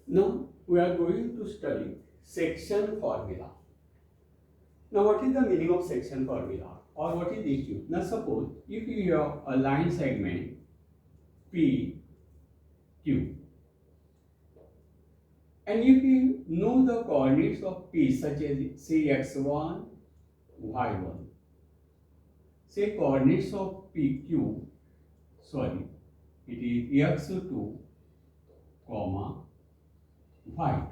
Now we are going to study section formula. Now what is the meaning of section formula or what is issue? Now suppose if you have a line segment P, Q and if you know the coordinates of P such as say x1, y1, say coordinates of PQ, sorry, it is x2, comma, y2.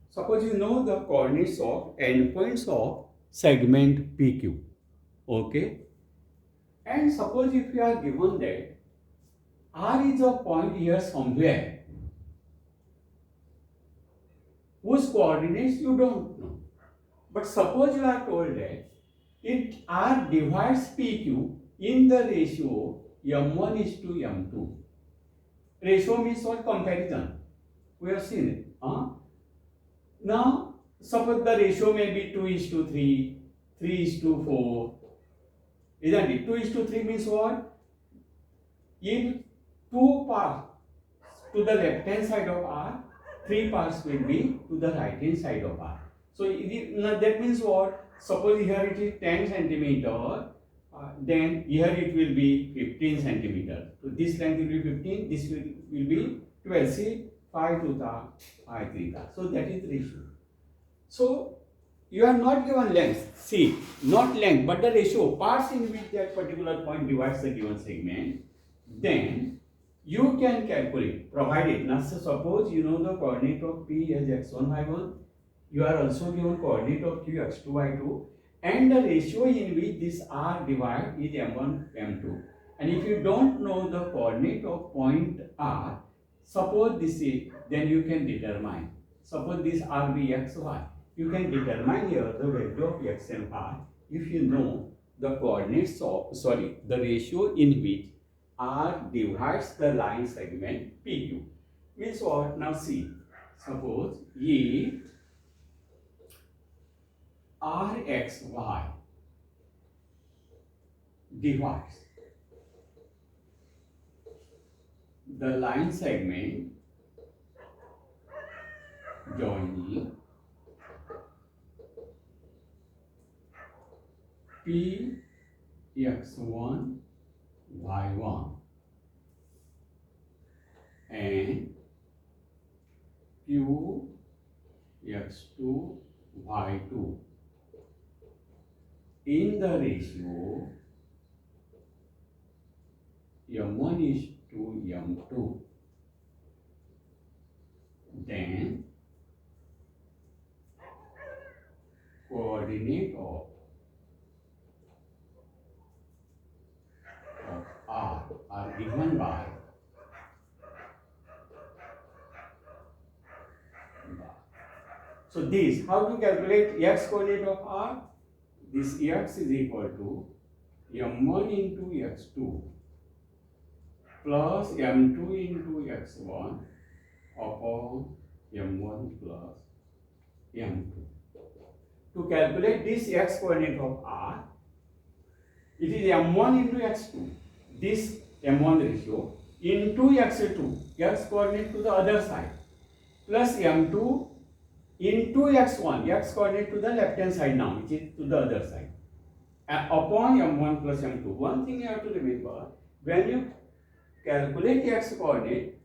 Suppose you know the coordinates of endpoints of segment PQ, okay? And suppose if you are given that R is a point here somewhere whose coordinates you don't know. But suppose you are told that it R divides PQ in the ratio M1 is to M2. Ratio means what? Comparison. We have seen it. Now, suppose the ratio may be 2 is to 3, 3 is to 4. Isn't it? 2 is to 3 means what? If 2 parts to the left hand side of R, 3 parts will be to the right hand side of R. So that means what? Suppose here it is 10 centimeter, then here it will be 15 centimeter. So this length will be 15, this will be 12. See, 5 to the 5 3 the. So that is the ratio. So you are not given length, see, not length, but the ratio, parts in which that particular point divides the given segment, then you can calculate, provided, now suppose you know the coordinate of P as x1, y1, you are also given coordinate of Q, x2, y2, and the ratio in which this R divide is m1, m2. And if you don't know the coordinate of point R, suppose this is, then you can determine, suppose this R be x, y. You can determine here the value of x and y if you know the coordinates of, the ratio in which R divides the line segment PQ. Means what? Now see, suppose if RXY divides the line segment joining PX1, Y1 and QX2, Y2 in the ratio M1 is to M2, then coordinate of R are given by so this, how to calculate x coordinate of R? This x is equal to M1 into x2 plus M2 into x1 upon M1 plus M2. To calculate this x coordinate of R, it is M1 into x2, this M1 ratio, into x2, x coordinate to the other side, plus M2 into x1, x coordinate to the left hand side now, which is to the other side, upon M1 plus M2. One thing you have to remember, when you calculate x coordinate,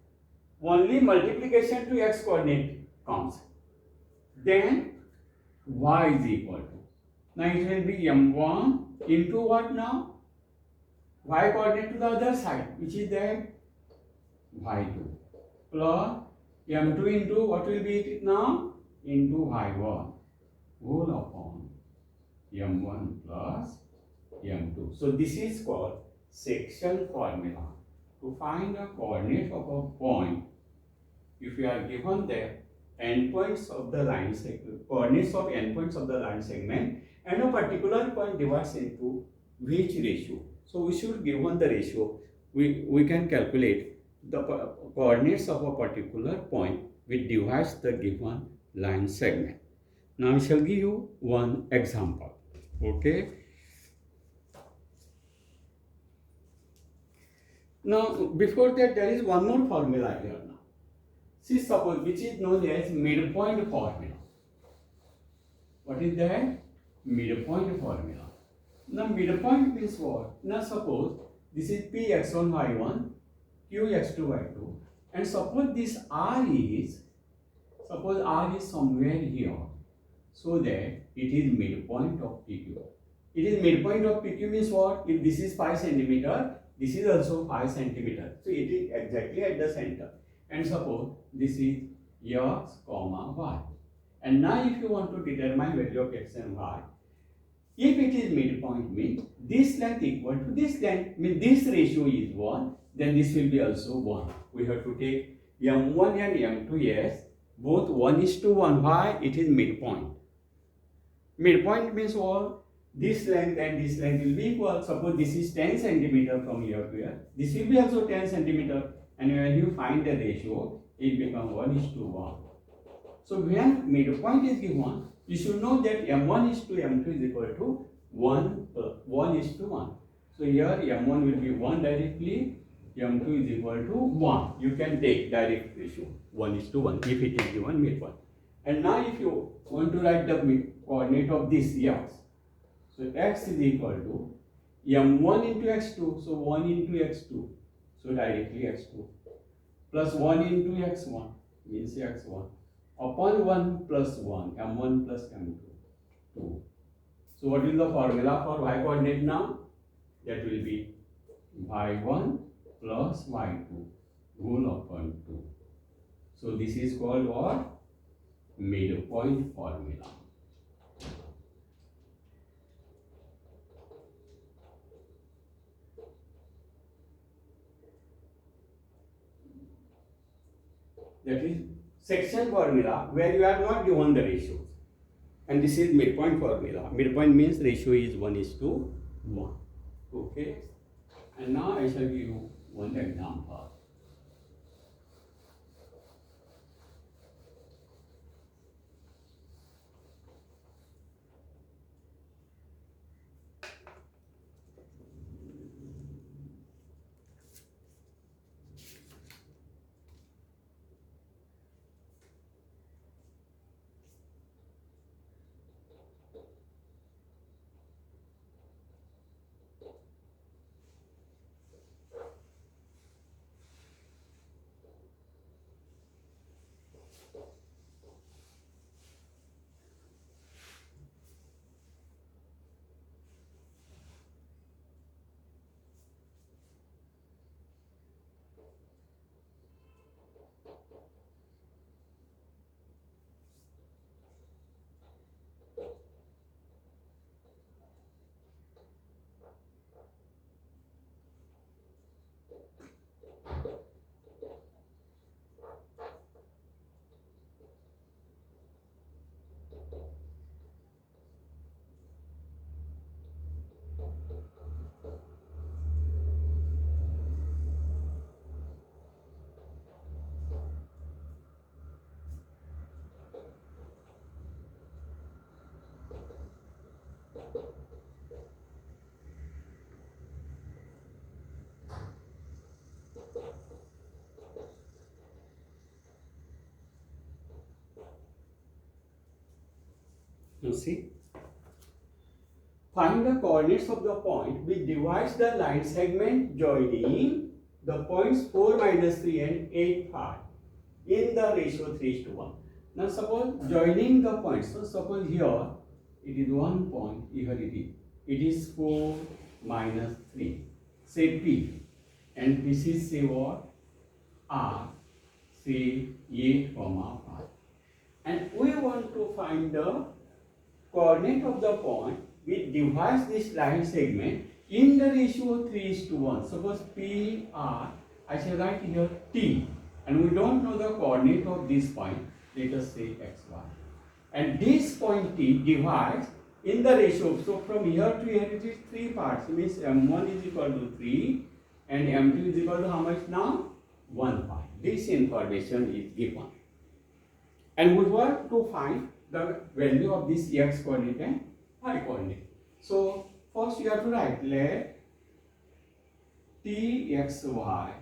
only multiplication to x coordinate comes. Then y is equal to, now it will be M1 into what now? Y coordinate to the other side, which is there y2, plus M2 into what will be it now? Into y1 whole upon M1 plus M2. So this is called section formula. To find the coordinate of a point, if you are given the endpoints of the line segment, coordinates of endpoints of the line segment, and a particular point divides into which ratio. So we should given the ratio, we can calculate the coordinates of a particular point which divides the given line segment. Now I shall give you one example. Okay. Now before that there is one more formula here now. See, suppose, which is known as midpoint formula. What is that? Midpoint formula. Now midpoint means what? Now suppose this is P x1 y1, Q x2 y2, and suppose this R is somewhere here, so that it is midpoint of PQ. It is midpoint of PQ means what? If this is 5 centimeter, this is also 5 centimeter. So it is exactly at the center. And suppose this is x, y. And now if you want to determine value of x and y, if it is midpoint means this length equal to this length, means this ratio is 1, then this will be also 1. We have to take m1 and m2, yes, both 1:1. Why? It is midpoint. Midpoint means what? This length and this length will be equal. Suppose this is 10 centimeter from here to here. This will be also 10 centimeter. And when you find the ratio, it becomes 1:1. So when midpoint is given, you should know that m1:m2 is equal to 1:1. So here m1 will be 1 directly, m2 is equal to 1. You can take direct ratio 1:1 if it is given midpoint. And now if you want to write the coordinate of this x, so x is equal to m1 into x2, so 1 into x2, so directly x2, plus 1 into x1 means x1, upon 1 plus 1, m1 plus m2, 2. So what is the formula for y coordinate now? That will be y1 plus y2 whole upon 2. So this is called what? Midpoint formula. That is section formula where you are not given the ratios. And this is midpoint formula. Midpoint means ratio is 1:1. Okay. And now I shall give you one example. You see? Find the coordinates of the point which divides the line segment joining the points 4, -3 and 8, 5 in the ratio 3:1. Now suppose joining the points. So suppose here it is one point, here it is 4 - 3. Say P. And this is say what? R. Say 8, 5. And we want to find the coordinate of the point which divides this line segment in the ratio 3:1. Suppose P, R, I shall write here T, and we don't know the coordinate of this point, let us say x, y. And this point T divides in the ratio, so from here to here it is 3 parts, means m1 is equal to 3 and m2 is equal to how much now? 1 part. This information is given. And we want to find the value of this x coordinate and y coordinate. So first you have to write, let T x y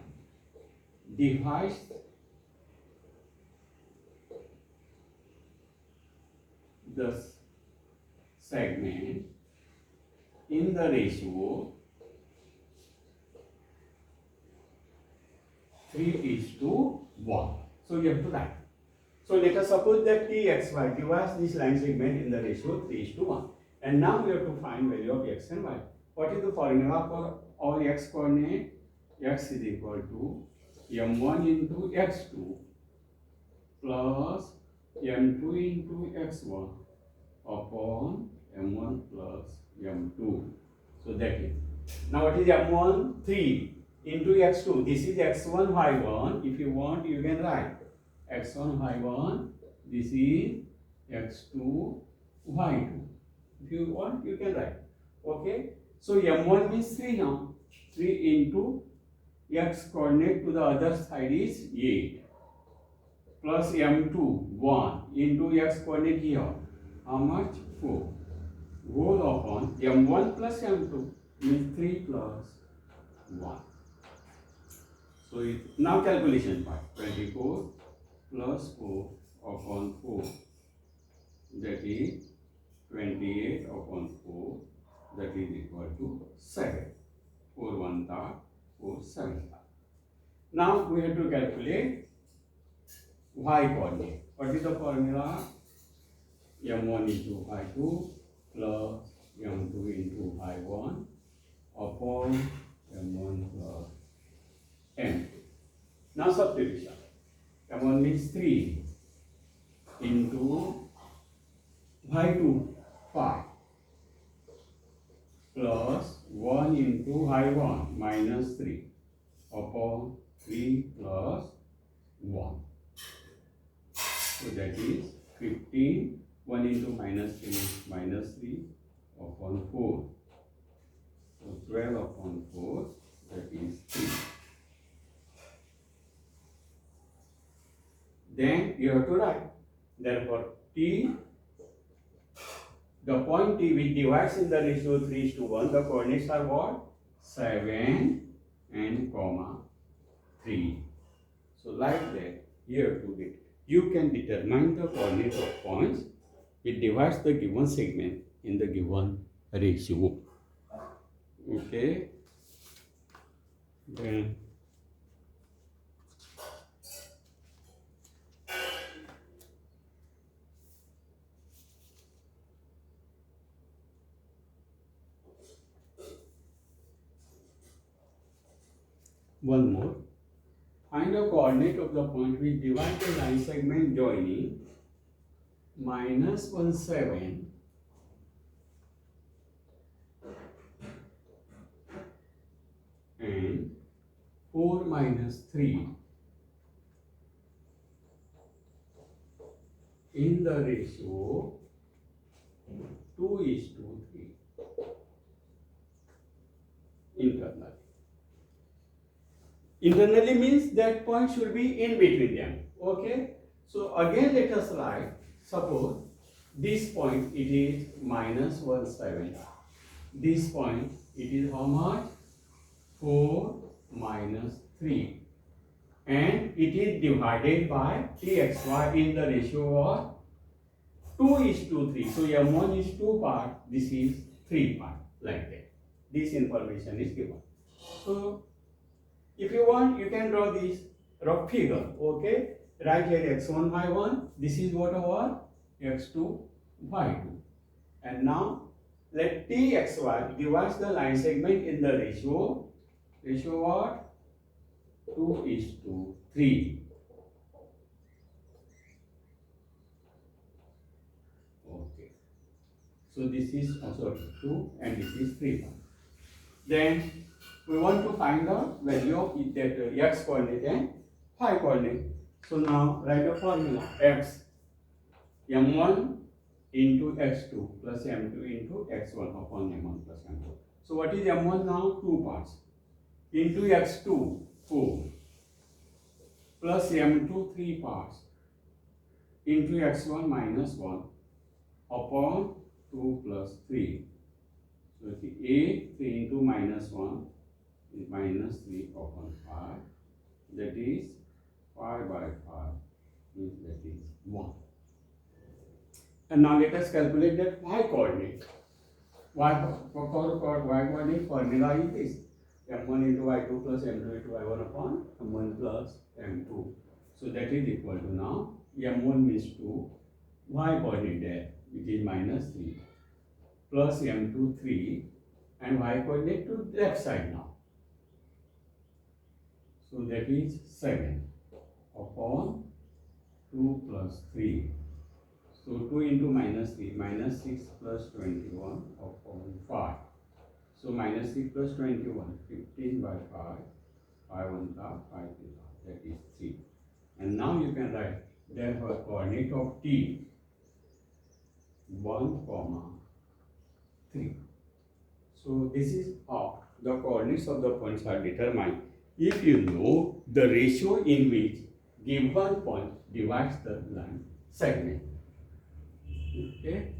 divides the segment in the ratio 3:1. So you have to write. So let us suppose that Txy divides this line segment in the ratio 3:1. And now we have to find value of x and y. What is the formula for our x coordinate? X is equal to m1 into x2 plus m2 into x1 upon m1 plus m2. So that is. Now what is m1? 3 into x2. This is x1 y1. If you want, you can write x1 y1. This is x2 y2. If you want, you can write. Okay. So m1 means 3 now. 3 into x coordinate to the other side is 8 plus m2 1 into x coordinate here. How much? 4. Whole upon m1 plus m2 means 3 plus 1. So now calculation part. 24 plus 4 upon 4. That is 28 upon 4. That is equal to 7. 4 1 ta, 4 7 ta. Now we have to calculate y coordinate. What is the formula? m1 into y2 plus m2 into y1 upon m1 plus m2. Now substitution. m1 means 3 into y2 5 plus 1 into y1 minus 3 upon 3 plus 1. So that is 15. 1 into minus 3 is minus 3 upon 4. So 12 upon 4, that is 3. Then you have to write. Therefore, T, the point T which divides in the ratio 3:1, the coordinates are what? 7 and comma 3. So like that, here to it, you can determine the coordinate of points which divides the given segment in the given ratio. Okay. Then one more. Find the coordinate of the point which divides the line segment joining -1 7 and 4 minus 3 in the ratio 2:3 internally. Internally means that point should be in between them. Okay. So again let us write. Suppose this point it is -1 7. This point it is how much? 4 minus 3. And it is divided by Txy in the ratio of 2:3. So m1 is 2 part, this is 3 part, like that. This information is given. So if you want, you can draw this rough figure. Okay, right here x1 y1. This is what our x2 y2. And now let Txy divides the line segment in the ratio what? 2:3. Okay. So this is also 2 and this is 3. Then we want to find the value of that x coordinate and y coordinate. So now write the formula. X m1 into x2 plus m2 into x1 upon m1 plus m2. So what is m1 now? 2 parts. Into x2 4 plus m2 3 parts into x1 minus 1 upon 2 plus 3. So the a 3 into minus 1 is minus 3 upon 5. That is 5 by 5 means that is 1. And now let us calculate that y coordinate. For y coordinate formula is this: m1 into y2 plus m2 into y1 upon m1 plus m2. So that is equal to, now m1 means 2, y coordinate there, which is minus 3, plus m2 3, and y coordinate to left side now. So that is 7 upon 2 plus 3. So 2 into minus 3, minus 6 plus 21 upon 5. So minus 6 plus 21, 15 by 5, 5 1 5, 5 that is 3. And now you can write, therefore coordinate of t 1, 3. So this is how the coordinates of the points are determined if you know the ratio in which given point divides the line segment. Okay.